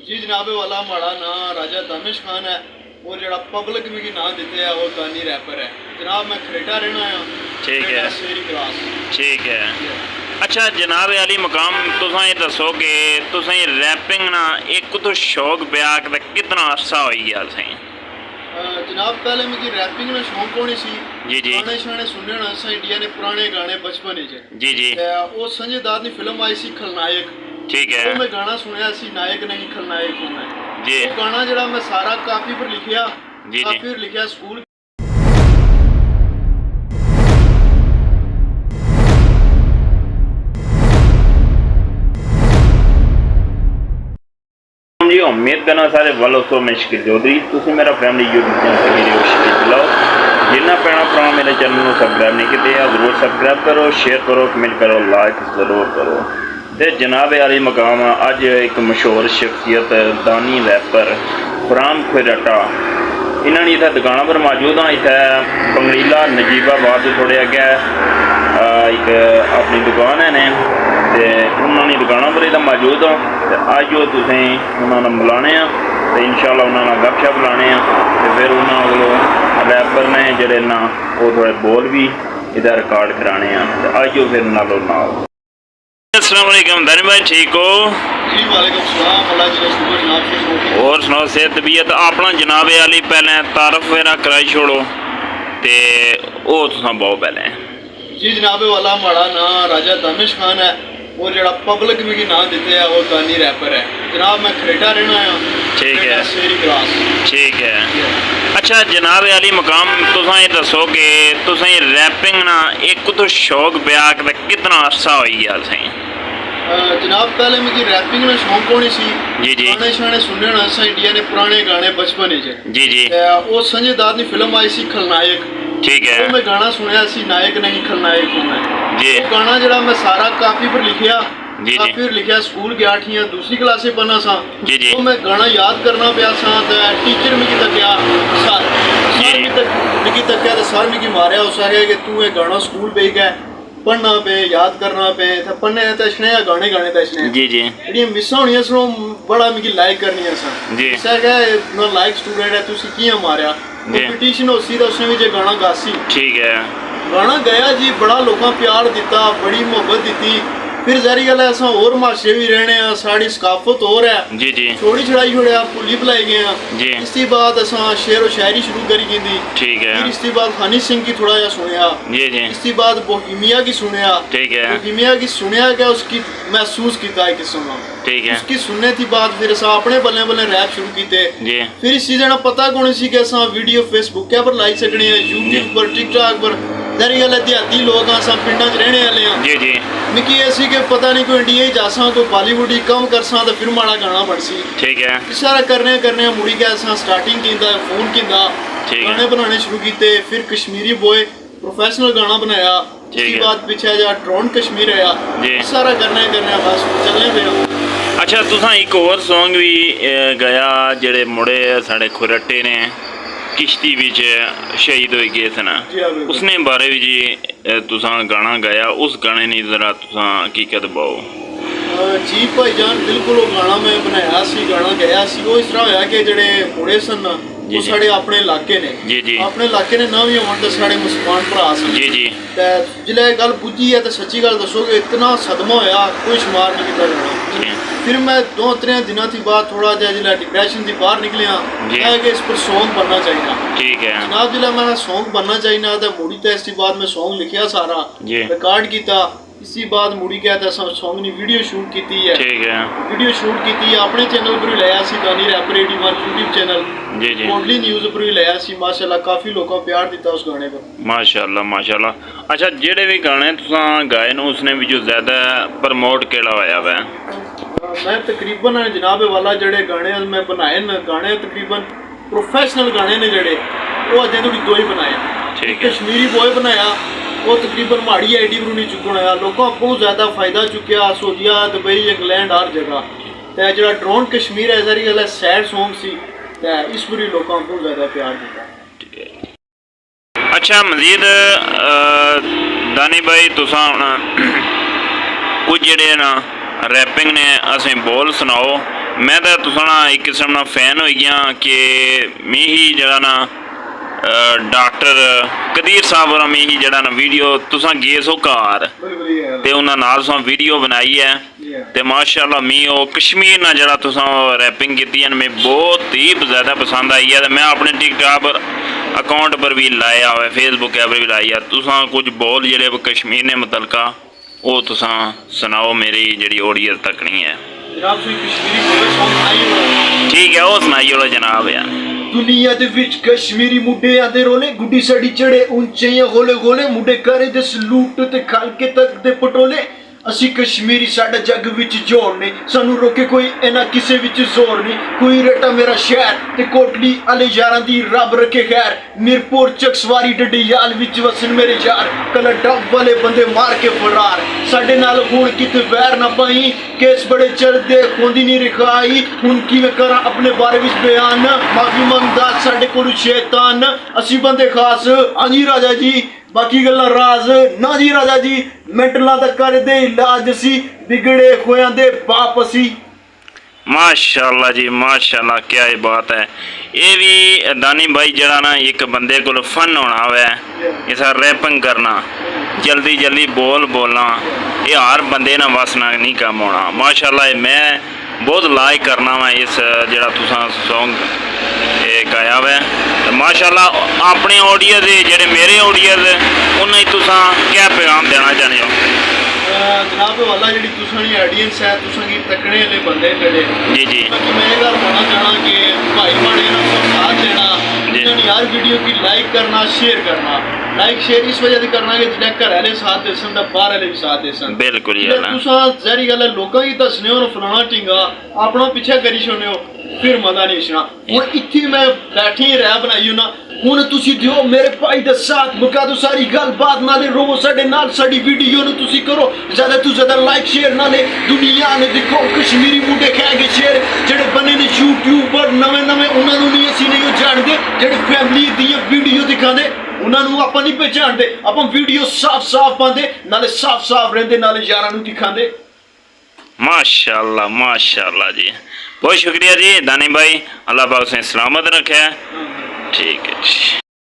जी जनाबे वाला माड़ा ना राजा दानिश खान है और जड़ा पब्लिक में नाम देते हैं वो दानी रैपर है। जनाब मैं खरेटा रहना है। ठीक है शेरी क्लास। ठीक है। अच्छा जनाब अली मकाम तुसां ये दसो कि तुसें रैपिंग ना एक तो शौक ब्याह का कितना अरसा हो गया सही? जनाब पहले मुझे रैपिंग में शौक होनी सी। जी जी। गाने शाने सुनने ना असा इंडिया ने पुराने गाने बचपन च। जी जी। वो संजय दत्त की फिल्म आई सी खलनायक। ठीक है। वो मैं गाना सुनया सी नायक नहीं खलनायक होना है। जी। वो गाना जड़ा मैं सारा काफी पर लिखिया। जी काफी पर लिखिया स्कूल। जी उम्मीद करना सारे वालों तो मैं शकील चौधरी तुम मेरा family YouTube channel video Shakeel चलाओ जिन्ना पैना भरा मेरे चैनल को सबसक्राइब नहीं किए जरूर सबसक्राइब करो शेयर करो कमेंट करो लाइक जरूर करो। तो जनाब अली मकाम अज एक मशहूर शख्सियत दानी रैपर फराम खोई रट्टा इन्होंने इतना दुकाना पर मौजूद हाँ। इतना पंगलीला नजीबाबाद थोड़े अगे एक अपनी दुकान है ने उन्होंने दुकाना पर इतना मौजूद हाँ। तो अज वो तुसें उन्होंने बुलाने तो इंशाल्लाह उन्होंने गपशप लाने तो फिर उन्होंने रैपर ने जोड़े ना वो थोड़े बोल भी इधर रिकॉर्ड कराने तो अज वो फिर नालों नाल। अस्सलाम वालेकुम दानी भाई ठीक हो? जी वालेकुम सलाम अल्लाह जी रसूल जनाब से और सुनाओ सेहत तबीयत अपना जनाब अली पहले तारफ मेरा कराई छोड़ो ते ओ तुसां बहुत पहले। जी जनाबे वाला माड़ा ना राजा दानिश खान है और जड़ा पब्लिक में नाम देते हैं वो दानी रैपर है। जनाब मैं खरेटा रहना है। ठीक है। शेरी क्लास। ठीक है। अच्छा जनाब अली मकाम तुसां ये दसो कि तुसें रैपिंग ना एक तो शौक ब्याह का कितना अरसा हो गया सही? जनाब पहले मुझे रैपिंग में शौक होनी सी। जी जी। गाने शाने सुनने ना असा इंडिया ने पुराने गाने बचपन च। जी जी। वो संजय दत्त की फिल्म आई सी खलनायक। ठीक है। वो मैं गाना सुनया सी नायक नहीं खलनायक होना है। जी। वो गाना जड़ा मैं सारा काफी पर लिखिया। जी जी। काफी पर लिखिया स्कूल गया ठिया दूसरी क्लास से पढ़ना सा। जी जी। तो मैं गाना याद करना पाया सा टीचर मिगी तकिया सर मिगी तकिया तो सर मिगी मारिया उस आखिया कि तू ये गाना स्कूल पे गया पढ़ना पे याद करना पे पढ़ने तछने या गाने गाने तछने। जी जी। जेडी मिस होनियां सो बड़ा मिगी लाइक करनियां सा। जी। सर कहे ना लाइक स्टूडेंट है तुसी कियां मारिया कंपटीशन होसी तो उसने भी जे गाना गासी। ठीक है। गाना गया जी बड़ा लोगों प्यार दिता बड़ी मोहब्बत दी। फिर जारी गल है असा और माशरे भी रहने साड़ी सकाफत और है। जी जी। छोड़ी छड़ाई छोड़िया भुली भुलाई गए जी। इसके बाद असा शेर व शायरी शुरू करी गई। ठीक है। फिर इसके बाद हनी सिंह की थोड़ा जा सुनिया। जी जी। इसके बाद बोहिमिया की सुनिया। ठीक है। बोहिमिया की सुनिया क्या उसकी महसूस किया है किस्म। ठीक है। उसकी सुनने थी बाद फिर असा अपने बल्ले बल्ले रैप शुरू किए। जी। फिर इस चीज़ पता कौन सी कि असा वीडियो फेसबुक पर लाई सकने हैं यूट्यूब पर टिकटॉक पर जरी गल देहाती लोग असा पिंडा च रहने वाले हैं। जी जी। मिकी ऐसी कि पता नहीं कोई इंडिया जासा कोई बॉलीवुड ही कम करसा तो फिर माड़ा गाना बनसी। ठीक है। सारा करने मुड़ी के असा स्टार्टिंग कींदा फोन कींदा गाने बनाने शुरू किए। फिर कश्मीरी बॉय प्रोफेशनल गाना बनाया। उसके बाद पीछे जा ड्रोन कश्मीर आया। सारा करने बस चलने पे। अच्छा तुसां एक और सॉन्ग भी गाया जेड़े मुड़े साढ़े खोई रट्टे ने किश्ती विच शहीद हो गए थे ना उसने बारे भी जी तुसां गाना गाया उस गाने ने जरा तुसां हकीकत बाओ। जी भाईजान बिल्कुल वो गाना मैं बनाया सी गाना गाया सी। वो इस तरह होया कि जेड़े मुड़े सन वो साढ़े अपने इलाके ने। जी जी। अपने इलाके ने ना भी होने तो साढ़े मुसलमान भरा सन। जी जी। जिले गल बुझी है तो सच्ची गल दसो कि इतना सदमा होया कोई शुमार नहीं किया जाना। फिर मैं 2-3 दिनों की बाद थोड़ा जहा जिला डिप्रैशन की बाहर निकलिया कि इस पर सॉन्ग बनना चाहिए। ठीक है जनाब जिला मैं सॉन्ग बनना चाहिए तो मुड़ी तो इसके बाद मैं सॉन्ग लिखिया सारा रिकॉर्ड किया। इसी बाद मुड़ी गया तो सॉन्ग की वीडियो शूट की है। ठीक है वीडियो शूट की अपने चैनल पर भी लाया सी दानी रैपर यूट्यूब चैनल। जी जी। कोटली न्यूज़ पर भी लाया सी माशाल्लाह काफ़ी लोगों प्यार दिता उस गाने को माशाल्लाह माशाल्लाह। अच्छा जेड़े भी गाने तुसां गाए न उसने भी जो ज़्यादा प्रमोट केड़ा होया वै? मैं तकरीबन जनाब वाला जड़े गाने मैं बनाए न गाने तकरीबन प्रोफेशनल गाने ने जड़े वो अजें थोड़ी 2 ही बनाए। ठीक है। कश्मीरी बॉय बनाया वो तकरीबन माड़ी आईडी पर नहीं चुकना लोगों को ज़्यादा फायदा चुकया सऊदीया दुबई इंग्लैंड हर जगह। तो जो ड्रोन कश्मीर है सारी गल सैड सॉन्ग सी इस पर लोगों को ज़्यादा प्यार दिता। अच्छा मजीद दानी भाई तुसां कुछ जेड़े ना रैपिंग ने असें बोल सुनाओ मैं तो तुसा ना एक किस्म ना फैन हो गया कि मैं ही जरा ना डॉक्टर कदीर साहब और मैं ही जरा ना वीडियो तुसा गए सो घर ते उन्होंने नाल तुसा वीडियो बनाई है ते माशाल्लाह मैं वो कश्मीर ना जरा तुसा रैपिंग की है मैं बहुत ही ज़्यादा पसंद आई है। मैं अपने टिकटॉक पर अकाउंट पर भी लाया हुआ है, फेसबुक पर भी लाई है। तुसा कुछ बोल जेडे कश्मीर ने मुतलका वो तुसा सुनाओ, मेरी जी ऑडियंस तक नहीं है। ठीक है वो सुनाइए जनाब यार। दुनिया दे विच कश्मीरी मुंडे आंदे रोले, गुड्डी सड़ी चढ़े ऊंचे गोले गोले, मुंडे करे दे सलूट ते खाल के तक दे पटोले। असी कश्मीरी साडा जग विच जोड़ ने, सानू रोके कोई इना किसे विच जोर नहीं। खोई रट्टा मेरा शहर ते कोटली आले यारां दी रब रखे खैर। मिरपुर चकसवारी डडियाल विच वसन मेरे यार, कल डब वाले बंदे मार के फरार। साडे नाल हुण किते वैर ना पाई, केस बड़े चलदे खोंदी नहीं रिखाई। हुण किवें करां अपने बारे विच बयान, माफी मंगदा साडे कोल शैतान। असी बंदे खास हां जी राजा जी, बाकी गल्लां राज ना जी राजा जी। मेंटलां दा करदे इलाज असी, बिगड़े खोयां दे बाप असी। माशाल्लाह जी माशाल्लाह, क्या ही बात है। ये भी दानी भाई जरा ना एक बंदे को फन होना है, ऐसा रैपिंग करना, जल्दी जल्दी बोलना, ये हर बंदे ना वसना नहीं कम होना। माशाल्लाह मैं बहुत लाइक करना वा इस जरा तुसा सॉन्ग गाया हुआ है। तो माशाल्लाह अपने ऑडियंस जेडे मेरे ऑडियंस उन्हें तुसा क्या पैगाम देना चाहते हो? जनाब वाला जी तुसा ऑडियंस है, तुसा की तकने वाले बंदे मेरे जी जी, बाकी मैं ये गल कहना चाहना कि भाई माड़े ना सब साथ देना, यार वीडियो की लाइक करना, शेयर करना। लाइक शेयर इस वजह से करना कि जिन्हें घर वाले साथ दे सन, बाहर वाले भी साथ दे सन। बिल्कुल तुसा जहरी गल है लोगों की दसने हो फलाना टिंगा अपना पीछे करी छोड़ने हो, फिर मजा नहीं छना। हुण इत्थे मैं बैठी रह बनाई ना, हुण तुसी दियो मेरे भाई दे साथ, मुका दो सारी गलबात नाले रोवो साडे नाल, साडी वीडियो नु तुसी करो ज्यादा तू ज्यादा लाइक शेयर नाले दुनिया ने देखो कश्मीरी मुंडे कह के शेयर जेडे बने ने यूट्यूब पर नवे नवे उन्हां नु नहीं असी नहीं जानदे, जेडे फैमिली दी वीडियो दिखांदे उन्हां नु आपां नहीं पहचानदे। आपां वीडियो साफ साफ पांदे नाले साफ साफ रहंदे नाले यारां नु दिखांदे। माशाल्लाह माशाल्लाह जी, बहुत शुक्रिया जी दानी भाई, अल्लाह पाक से सलामत रखे। ठीक है जी।